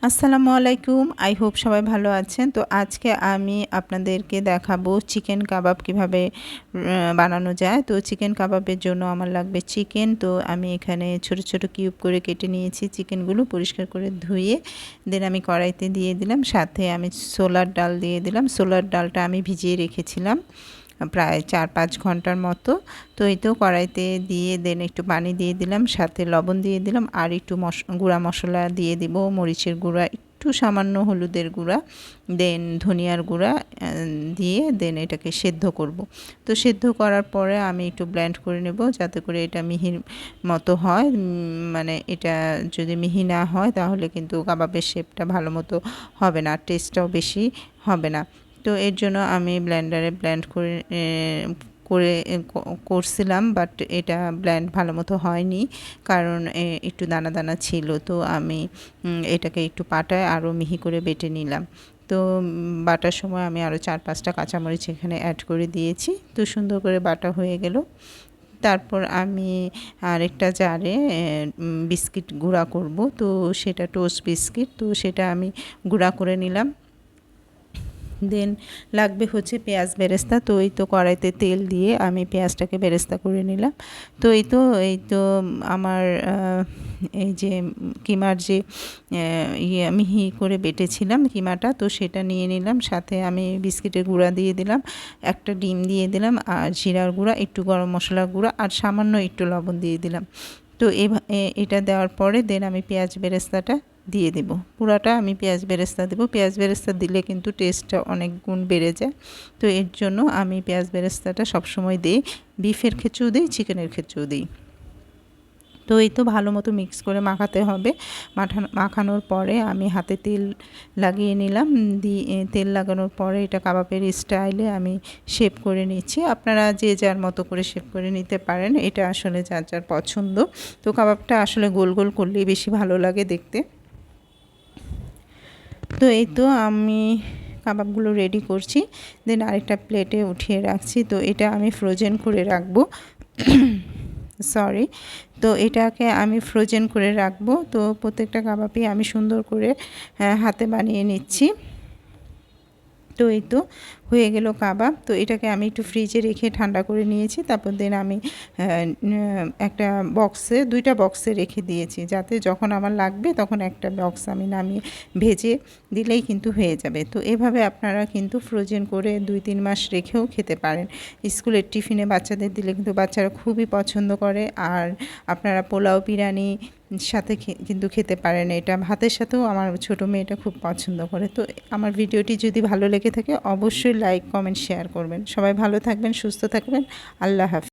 আসসালামু আলাইকুম। I hope সবাই ভালো আছেন। তো আজকে আমি আপনাদেরকে দেখাবো চিকেন কাবাব কিভাবে বানানো যায়। তো চিকেন কাবাবের জন্য আমার লাগবে চিকেন। তো আমি এখানে ছোট ছোট কিউব করে কেটে নিয়েছি চিকেনগুলো, পরিষ্কার করে ধুয়ে দেন আমি কড়াইতে দিয়ে দিলাম। সাথে আমি ছোলার ডাল দিয়ে দিলাম। ছোলার ডালটা আমি ভিজিয়ে রেখেছিলাম প্রায় 4-5 ঘন্টার মতো। তো এই তো কড়াইতে দিয়ে দেন একটু পানি দিয়ে দিলাম, সাথে লবণ দিয়ে দিলাম, আর একটু গুঁড়া মশলা দিয়ে দিব, মরিচের গুঁড়া, একটু সামান্য হলুদের গুঁড়া, দেন ধনিয়ার গুঁড়া দিয়ে দেন এটাকে সেদ্ধ করব। তো সেদ্ধ করার পরে আমি একটু ব্লেন্ড করে নেব যাতে করে এটা মিহির মতো হয়। মানে এটা যদি মিহি না হয় তাহলে কিন্তু কাবাবের শেপটা ভালো মতো হবে না, টেস্টটাও বেশি হবে না। তো এর জন্য আমি ব্লেন্ডারে ব্লেন্ড করে করে করছিলাম, বাট এটা ব্লেন্ড ভালো মতো হয়নি, কারণ একটু দানা দানা ছিল। তো আমি এটাকে একটু পাটায় আরও মিহি করে বেটে নিলাম। তো বাটার সময় আমি আরও 4-5টা কাঁচামরিচ এখানে অ্যাড করে দিয়েছি। তো সুন্দর করে বাটা হয়ে গেল। তারপর আমি আরেকটা জারে বিস্কিট গুঁড়া করব। তো সেটা টোস্ট বিস্কিট, তো সেটা আমি গুঁড়া করে নিলাম। দেন লাগবে হচ্ছে পেঁয়াজ বেরেস্তা। তো এই তো কড়াইতে তেল দিয়ে আমি পেঁয়াজটাকে বেরেস্তা করে নিলাম। তো এই তো আমার এই যে কিমার যে মিহি করে বেটেছিলাম কিমাটা, তো সেটা নিয়ে নিলাম। সাথে আমি বিস্কিটের গুঁড়া দিয়ে দিলাম, একটা ডিম দিয়ে দিলাম, আর জিরার গুঁড়া, একটু গরম মশলার গুঁড়া, আর সামান্য একটু লবণ দিয়ে দিলাম। তো এটা দেওয়ার পরে দেন আমি পেঁয়াজ বেরেস্তাটা দিয়ে দেব। পুরাটা আমি পেঁয়াজ বেরেস্তা দেবো। পেঁয়াজ বেরেস্তা দিলে কিন্তু টেস্টটা অনেক গুণ বেড়ে যায়। তো এর জন্য আমি পেঁয়াজ বেরেস্তাটা সবসময় দিই, বিফের ক্ষেত্রেও দিই, চিকেনের ক্ষেত্রেও দিই। তো এই তো ভালো মতো মিক্স করে মাখাতে হবে। মাখানোর পরে আমি হাতে তেল লাগিয়ে নিলাম। তেল লাগানোর পরে এটা কাবাবের স্টাইলে আমি শেপ করে নিচ্ছি। আপনারা যে যার মতো করে শেপ করে নিতে পারেন, এটা আসলে যার যার পছন্দ। তো কাবাবটা আসলে গোল গোল করলেই বেশি ভালো লাগে দেখতে। তো এই তো আমি কাবাবগুলো রেডি করছি, দেন আরেকটা প্লেটে উঠিয়ে রাখছি। তো এটা আমি ফ্রোজেন করে রাখবো, সরি। তো এটাকে আমি ফ্রোজেন করে রাখবো। তো প্রত্যেকটা কাবাবই আমি সুন্দর করে হাতে বানিয়ে নিচ্ছি। তো এই তো হয়ে গেল কাবাব। তো এটাকে আমি একটু ফ্রিজে রেখে ঠান্ডা করে নিয়েছি। তারপর দেন আমি একটা দুইটা বক্সে রেখে দিয়েছি, যাতে যখন আমার লাগবে তখন একটা বক্স আমি নামিয়ে ভেজে দিলেই কিন্তু হয়ে যাবে। তো এভাবে আপনারা কিন্তু ফ্রোজেন করে 2-3 মাস রেখেও খেতে পারেন। স্কুলের টিফিনে বাচ্চাদের দিলে কিন্তু বাচ্চারা খুবই পছন্দ করে। আর আপনারা পোলাও বিরিয়ানি সাথে কিন্তু খেতে পারেন। এটা ভাতের সাথেও আমার ছোটো মেয়েটা খুব পছন্দ করে। তো আমার ভিডিওটি যদি ভালো লেগে থাকে অবশ্যই লাইক, কমেন্ট, শেয়ার করবেন। সবাই ভালো থাকবেন, সুস্থ থাকবেন। আল্লাহ হাফেজ।